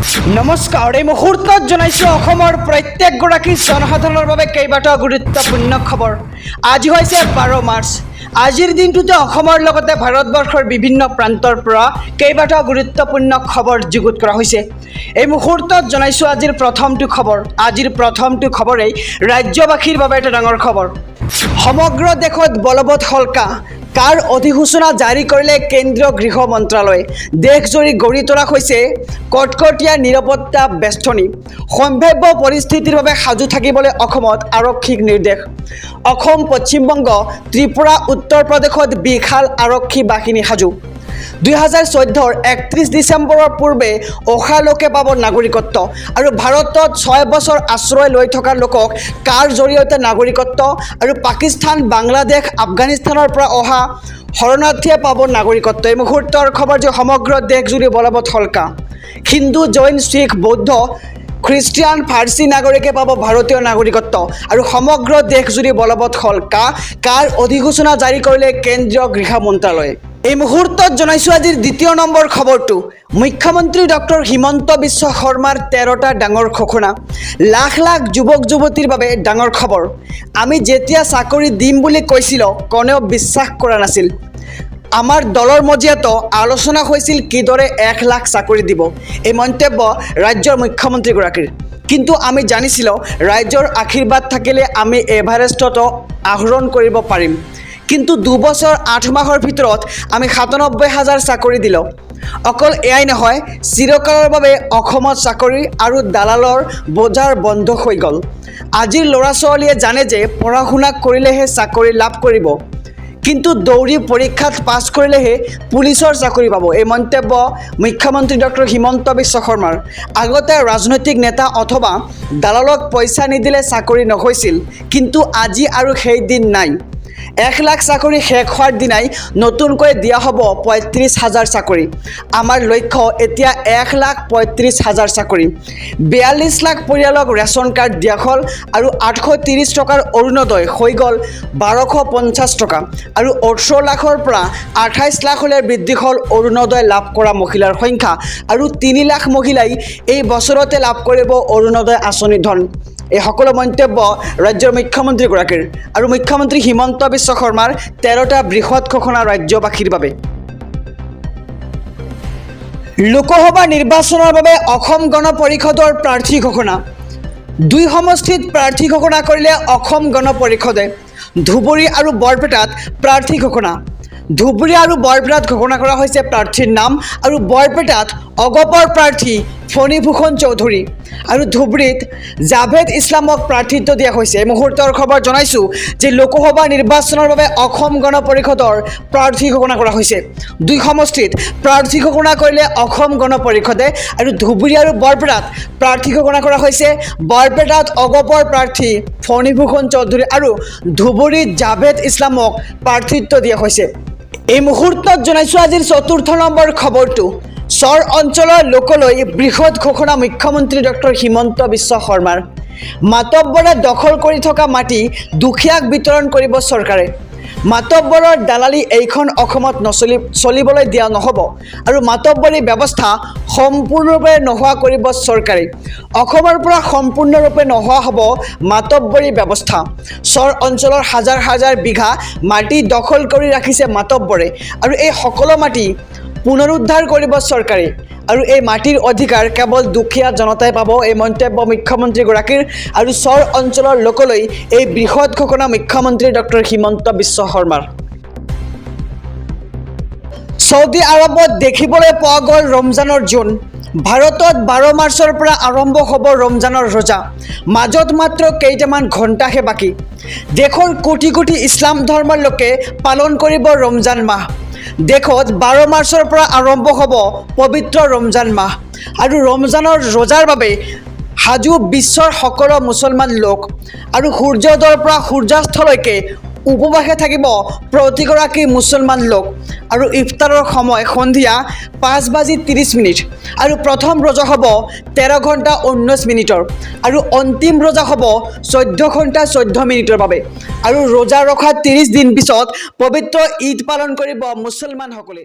নমস্কাৰ এই মুহূৰ্তত জনাইছো অসমৰ প্ৰত্যেকগৰাকী জনসাধাৰণৰ বাবে কেইবাটাও গুৰুত্বপূৰ্ণ খবৰ। আজি হৈছে 12 মাৰ্চ। আজিৰ দিনটোতে অসমৰ লগতে ভাৰতবৰ্ষৰ বিভিন্ন প্ৰান্তৰ পৰা কেইবাটাও গুৰুত্বপূৰ্ণ খবৰ যুগুত কৰা হৈছে। এই মুহূৰ্তত জনাইছো আজিৰ প্ৰথমটো খবৰ। আজিৰ প্ৰথমটো খবৰেই ৰাজ্যবাসীৰ বাবে এটা ডাঙৰ খবৰ। সমগ্ৰ দেশত বলবৎ হলকা কাৰ অধিসূচনা জাৰি কৰিলে কেন্দ্ৰীয় গৃহ মন্ত্ৰালয়ে। দেশজুৰি গঢ়ি তোলা হৈছে কটকটীয়া নিৰাপত্তা বেষ্টনী। সম্ভাৱ্য পৰিস্থিতিৰ বাবে সাজু থাকিবলৈ অসমত আৰক্ষীক নিৰ্দেশ। অসম, পশ্চিমবংগ, ত্ৰিপুৰা, উত্তৰ প্ৰদেশত বিশাল আৰক্ষী বাহিনী সাজু। 2014 31 ডিচেম্বৰৰ পূৰ্বে অহা লোকে পাব নাগৰিকত্ব আৰু ভাৰতত 6 বছৰ আশ্ৰয় লৈ থকা লোকক কাৰ জৰিয়তে নাগৰিকত্ব আৰু পাকিস্তান, বাংলাদেশ, আফগানিস্তানৰ পৰা অহা শৰণাৰ্থীয়ে পাব নাগৰিকত্ব। এই মুহূৰ্তৰ খবৰ যে সমগ্ৰ দেশজুৰি বলবৎ হলকা। হিন্দু, জৈন, শিখ, বৌদ্ধ, খ্ৰীষ্টিয়ান, ফাৰ্চী নাগৰিকে পাব ভাৰতীয় নাগৰিকত্ব আৰু সমগ্ৰ দেশজুৰি বলবৎ হলকা কাৰ অধিসূচনা জাৰি কৰিলে কেন্দ্ৰীয় গৃহ মন্ত্ৰালয়ে। এই মুহূৰ্তত জনাইছো আজিৰ দ্বিতীয় নম্বৰ খবৰটো। মুখ্যমন্ত্ৰী ডক্টৰ হিমন্ত বিশ্ব শৰ্মাৰ 13টা ডাঙৰ ঘোষণা। লাখ লাখ যুৱক যুৱতীৰ বাবে ডাঙৰ খবৰ। আমি যেতিয়া চাকৰি দিম বুলি কৈছিলোঁ কোনেও বিশ্বাস কৰা নাছিল। আমাৰ দলৰ মজিয়াতো আলোচনা হৈছিল কিদৰে 1 লাখ চাকৰি দিব। এই মন্তব্য ৰাজ্যৰ মুখ্যমন্ত্ৰীগৰাকীৰ। কিন্তু আমি জানিছিলোঁ ৰাজ্যৰ আশীৰ্বাদ থাকিলে আমি এভাৰেষ্টতো আহৰণ কৰিব পাৰিম। কিন্তু 2 বছৰ 8 মাহৰ ভিতৰত আমি 97,000 চাকৰি দিলোঁ। অকল এয়াই নহয়, চিৰকালৰ বাবে অসমত চাকৰি আৰু দালালৰ বজাৰ বন্ধ হৈ গ'ল। আজিৰ ল'ৰা ছোৱালীয়ে জানে যে পঢ়া শুনা কৰিলেহে চাকৰি লাভ কৰিব, কিন্তু দৌৰি পৰীক্ষাত পাছ কৰিলেহে পুলিচৰ চাকৰি পাব। এই মন্তব্য মুখ্যমন্ত্ৰী ডক্টৰ হিমন্ত বিশ্ব শৰ্মাৰ। আগতে ৰাজনৈতিক নেতা অথবা দালালক পইচা নিদিলে চাকৰি নহৈছিল, কিন্তু আজি আৰু সেই দিন নাই। 1 লাখ চাকৰি শেষ হোৱাৰ দিনাই নতুনকৈ দিয়া হ'ব 35,000 চাকৰি। আমাৰ লক্ষ্য এতিয়া 1,35,000 চাকৰি। 42 লাখ পৰিয়ালক ৰেচন কাৰ্ড দিয়া হ'ল আৰু 830 টকাৰ অৰুণোদয় হৈ গ'ল 1250 টকা আৰু 18 লাখৰ পৰা 28 লাখলৈ বৃদ্ধি হ'ল অৰুণোদয় লাভ কৰা মহিলাৰ সংখ্যা আৰু 3 লাখ মহিলাই এই বছৰতে লাভ কৰিব অৰুণোদয় আঁচনি ধন। এই সকলো মন্তব্য ৰাজ্যৰ মুখ্যমন্ত্ৰীগৰাকীৰ আৰু মুখ্যমন্ত্ৰী হিমন্ত বিশ্ব শৰ্মাৰ 13টা বৃহৎ ঘোষণা ৰাজ্যবাসীৰ বাবে। লোকসভা নিৰ্বাচনৰ বাবে অসম গণ পৰিষদৰ প্ৰাৰ্থী ঘোষণা। 2 সমষ্টিত প্ৰাৰ্থী ঘোষণা কৰিলে অসম গণ পৰিষদে। ধুবুৰী আৰু বৰপেটাত প্ৰাৰ্থী ঘোষণা। ধুবুৰী আৰু বৰপেটাত ঘোষণা কৰা হৈছে প্ৰাৰ্থীৰ নাম আৰু বৰপেটাত অগপৰ প্ৰাৰ্থী ফণীভূষণ চৌধুৰী আৰু ধুবুৰীত জাভেদ ইছলামক প্ৰাৰ্থিত্ব দিয়া হৈছে। এই মুহূৰ্তৰ খবৰ জনাইছোঁ যে লোকসভা নিৰ্বাচনৰ বাবে অসম গণ পৰিষদৰ প্ৰাৰ্থী ঘোষণা কৰা হৈছে। 2 সমষ্টিত প্ৰাৰ্থী ঘোষণা কৰিলে অসম গণ পৰিষদে আৰু ধুবুৰী আৰু বৰপেটাত প্ৰাৰ্থী ঘোষণা কৰা হৈছে। বৰপেটাত অগপৰ প্ৰাৰ্থী ফণীভূষণ চৌধুৰী আৰু ধুবুৰীত জাভেদ ইছলামক প্ৰাৰ্থিত্ব দিয়া হৈছে। এই মুহূৰ্তত জনাইছোঁ আজিৰ 4ৰ্থ নম্বৰ খবৰটো। চৰ অঞ্চলৰ লোকলৈ বৃহৎ ঘোষণা মুখ্যমন্ত্ৰী ডক্টৰ হিমন্ত বিশ্ব শৰ্মাৰ। মাতব্বৰে দখল কৰি থকা মাটি দুখীয়াক বিতৰণ কৰিব চৰকাৰে। মাতব্বৰৰ দালালি এইখন অসমত চলিবলৈ দিয়া নহ'ব আৰু মাতব্বৰী ব্যৱস্থা সম্পূৰ্ণৰূপে নোহোৱা কৰিব চৰকাৰে। অসমৰ পৰা সম্পূৰ্ণৰূপে নোহোৱা হ'ব মাতব্বৰী ব্যৱস্থা। চৰ অঞ্চলৰ হাজাৰ হাজাৰ বিঘা মাটি দখল কৰি ৰাখিছে মাতব্বৰে আৰু এই সকলো মাটি পুনৰুদ্ধাৰ কৰিব চৰকাৰে আৰু এই মাটিৰ অধিকাৰ কেৱল দুখীয়া জনতাই পাব। এই মন্তব্য মুখ্যমন্ত্ৰীগৰাকীৰ আৰু চৰ অঞ্চলৰ লোকলৈ এই বৃহৎ ঘোষণা মুখ্যমন্ত্ৰী ডক্টৰ হিমন্ত বিশ্ব শৰ্মাৰ। ছৌদি আৰবত দেখিবলৈ পোৱা গ'ল ৰমজানৰ জোন। ভাৰতত 12 মাৰ্চৰ পৰা আৰম্ভ হ'ব ৰমজানৰ ৰোজা। মাজত মাত্ৰ কেইটামান ঘণ্টাহে বাকী। দেশৰ কোটি কোটি ইছলাম ধৰ্মৰ লোকে পালন কৰিব ৰমজান মাহ। দেশত 12 মাৰ্চৰ পৰা আৰম্ভ হ'ব পবিত্ৰ ৰমজান মাহ আৰু ৰমজানৰ ৰোজাৰ বাবে সাজু বিশ্বৰ সকলো মুছলমান লোক আৰু সূৰ্যোদয়ৰ পৰা সূৰ্যাস্তলৈকে উপবাসে থাকিব প্ৰতিগৰাকী মুছলমান লোক আৰু ইফতাৰৰ সময় সন্ধিয়া 5:30 আৰু প্ৰথম ৰোজা হ'ব 13 ঘণ্টা 19 মিনিটৰ আৰু অন্তিম ৰোজা হ'ব 14 ঘণ্টা 14 মিনিটৰ বাবে আৰু ৰোজা ৰখা 30 দিন পিছত পবিত্ৰ ঈদ পালন কৰিব মুছলমানসকলে।